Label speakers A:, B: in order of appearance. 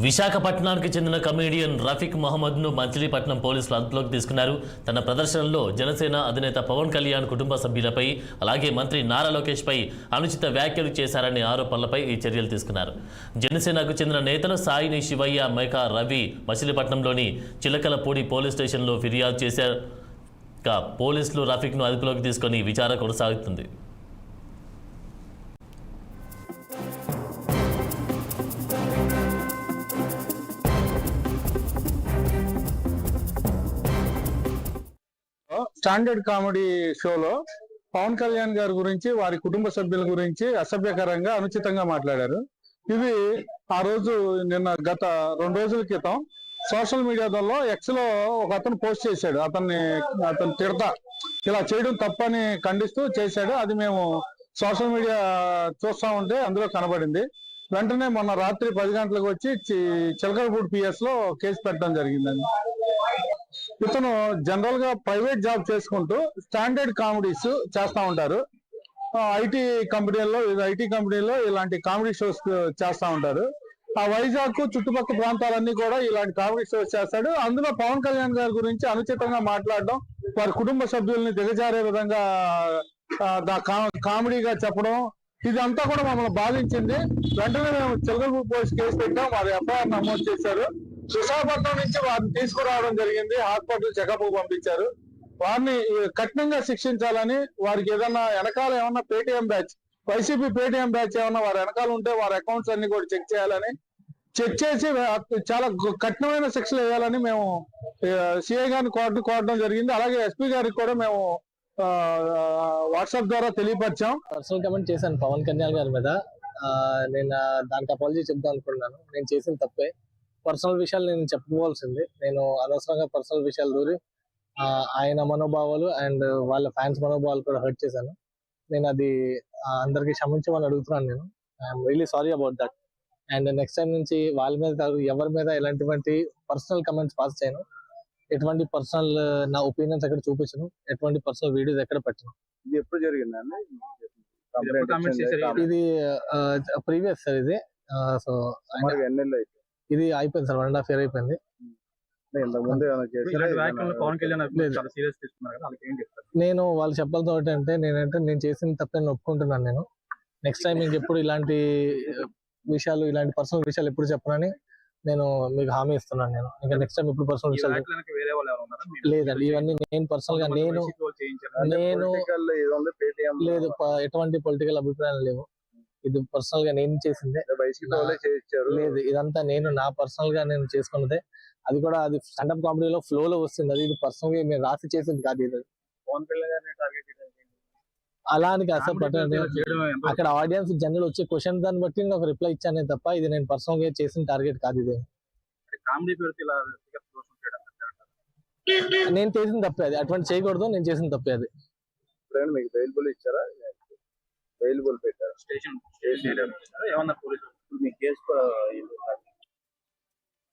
A: విశాఖపట్నానికి చెందిన కమెడియన్ రఫీక్ మహమ్మద్ను మచిలీపట్నం పోలీసులు అదుపులోకి తీసుకున్నారు. తన ప్రదర్శనలో జనసేన అధినేత పవన్ కళ్యాణ్ కుటుంబ సభ్యులపై అలాగే మంత్రి నారా లోకేష్పై అనుచిత వ్యాఖ్యలు చేశారనే ఆరోపణలపై ఈ చర్యలు తీసుకున్నారు. జనసేనకు చెందిన నేతలు సాయిని శివయ్య, మేకా రవి మచిలీపట్నంలోని చిలకలపూడి పోలీస్ స్టేషన్లో ఫిర్యాదు చేశారు. పోలీసులు రఫీక్ను అదుపులోకి తీసుకొని విచారణ కొనసాగుతుంది.
B: స్టాండర్డ్ కామెడీ షోలో పవన్ కళ్యాణ్ గారి గురించి, వారి కుటుంబ సభ్యుల గురించి అసభ్యకరంగా, అనుచితంగా మాట్లాడారు. ఇది ఆ రోజు గత 2 రోజుల క్రితం సోషల్ మీడియాలో ఎక్స్ లో ఒక అతను పోస్ట్ చేశాడు. అతను తిడతా ఇలా చేయడం తప్పని ఖండిస్తూ చేశాడు. అది మేము సోషల్ మీడియా చూస్తా ఉంటే అందులో కనబడింది. వెంటనే మొన్న రాత్రి 10 గంటలకు వచ్చి చిలకలపూడి పిఎస్ లో కేసు పెట్టడం జరిగిందండి. ఇతను జనరల్ గా ప్రైవేట్ జాబ్ చేసుకుంటూ స్టాండర్డ్ కామెడీస్ చేస్తా ఉంటారు. ఐటీ కంపెనీలో ఇలాంటి కామెడీ షోస్ చేస్తా ఉంటారు. ఆ వైజాగ్ చుట్టుపక్కల ప్రాంతాలన్నీ కూడా ఇలాంటి కామెడీ షోస్ చేస్తాడు. అందులో పవన్ కళ్యాణ్ గారి గురించి అనుచితంగా మాట్లాడడం, వారి కుటుంబ సభ్యుల్ని దిగజారే విధంగా కామెడీగా చెప్పడం, ఇదంతా కూడా మమ్మల్ని బాధించింది. వెంటనే మేము చిలకలపూడి పోలీస్ కేసు పెట్టాం. వారి ఎఫ్ఐఆర్ నమోదు చేశారు. విశాఖపట్నం నుంచి వారిని తీసుకురావడం జరిగింది. హాస్పిటల్ చెకప్ పంపించారు. వారిని కఠినంగా శిక్షించాలని, వారికి ఏదన్నా వెనకాల ఏమన్నా Paytm batch, YCP Paytm batch ఏమన్నా వారి వెనకాల ఉంటే వారి అకౌంట్స్ అన్ని కూడా చెక్ చేయాలని, చెక్ చేసి చాలా కఠినమైన శిక్షలు వేయాలని మేము సిఐ గారిని కోరడం జరిగింది. అలాగే ఎస్పీ గారికి కూడా మేము వాట్సాప్ ద్వారా తెలియపరిచాం.
C: పర్సనల్ కమెంట్ చేశాను పవన్ కళ్యాణ్ గారి మీద. నేను దానికి అపాలజీ చెప్దాం అనుకున్నాను. నేను చేసిన తప్పే. పర్సనల్ విషయాలు నేను చెప్పుకోవాల్సింది. నేను అనవసరంగా పర్సనల్ విషయాలు దూరి ఆయన మనోభావాలు అండ్ వాళ్ళ ఫ్యాన్స్ మనోభావాలు కూడా హర్ట్ చేశాను. నేను అది అందరికి క్షమించమని అడుగుతున్నాను. నేను I'm really sorry about that. And next time నుంచి వాళ్ళ మీద, ఎవరి మీద ఎలాంటి పర్సనల్ కమెంట్స్ పాస్ చేయను. ఎటువంటి పర్సనల్ నా ఒపీనియన్స్ ఎక్కడ చూపించను. ఎటువంటి పర్సనల్ వీడియోస్ ఎక్కడ పెట్టను.
B: ఇది ఎప్పుడు జరిగిందండి?
C: ఇది ప్రీవియస్ సార్. ఇది సో ఇది అయిపోయింది సార్. 1.5 year అయిపోయింది. నేను వాళ్ళు చెప్పాల్సిన ఏంటంటే, నేను చేసిన తప్పని ఒప్పుకుంటున్నాను. నేను నెక్స్ట్ టైం ఇంకెప్పుడు ఇలాంటి విషయాలు, ఇలాంటి పర్సనల్ విషయాలు ఎప్పుడు చెప్పనని నేను మీకు హామీ ఇస్తున్నాను. నేను ఇంకా నెక్స్ట్ టైం ఎప్పుడు పర్సనల్ విషయాలు లేదండి. ఇవన్నీ నేను పర్సనల్ గా నేను లేదు, ఎటువంటి పొలిటికల్ అభిప్రాయాలు లేవు. ఇది పర్సనల్ గా నేను చేసిందే. లేదు, ఇదంతా నేను నా పర్సనల్ గా నేను చేసుకున్నదే. అది కూడా అది స్టాండప్ కామెడీలో ఫ్లో లో వస్తుంది. అది పర్సనల్ గా నేను రాసి చేసింది కాదు. ఇది అలా అని కాదు సార్. అక్కడ ఆడియన్స్ జనరల్ వచ్చే క్వశ్చన్ దాన్ని బట్టి నేను ఒక రిప్లై ఇచ్చానే తప్ప ఇది నేను పర్సనల్ గా చేసిన టార్గెట్ కాదు. ఇది నేను చేసిన తప్పే. అది అటువంటి చేయకూడదు. నేను చేసిన తప్పే. అది
D: పెట్టారు స్టేషన్ ఏమన్నా పోలీసు మీ కేసు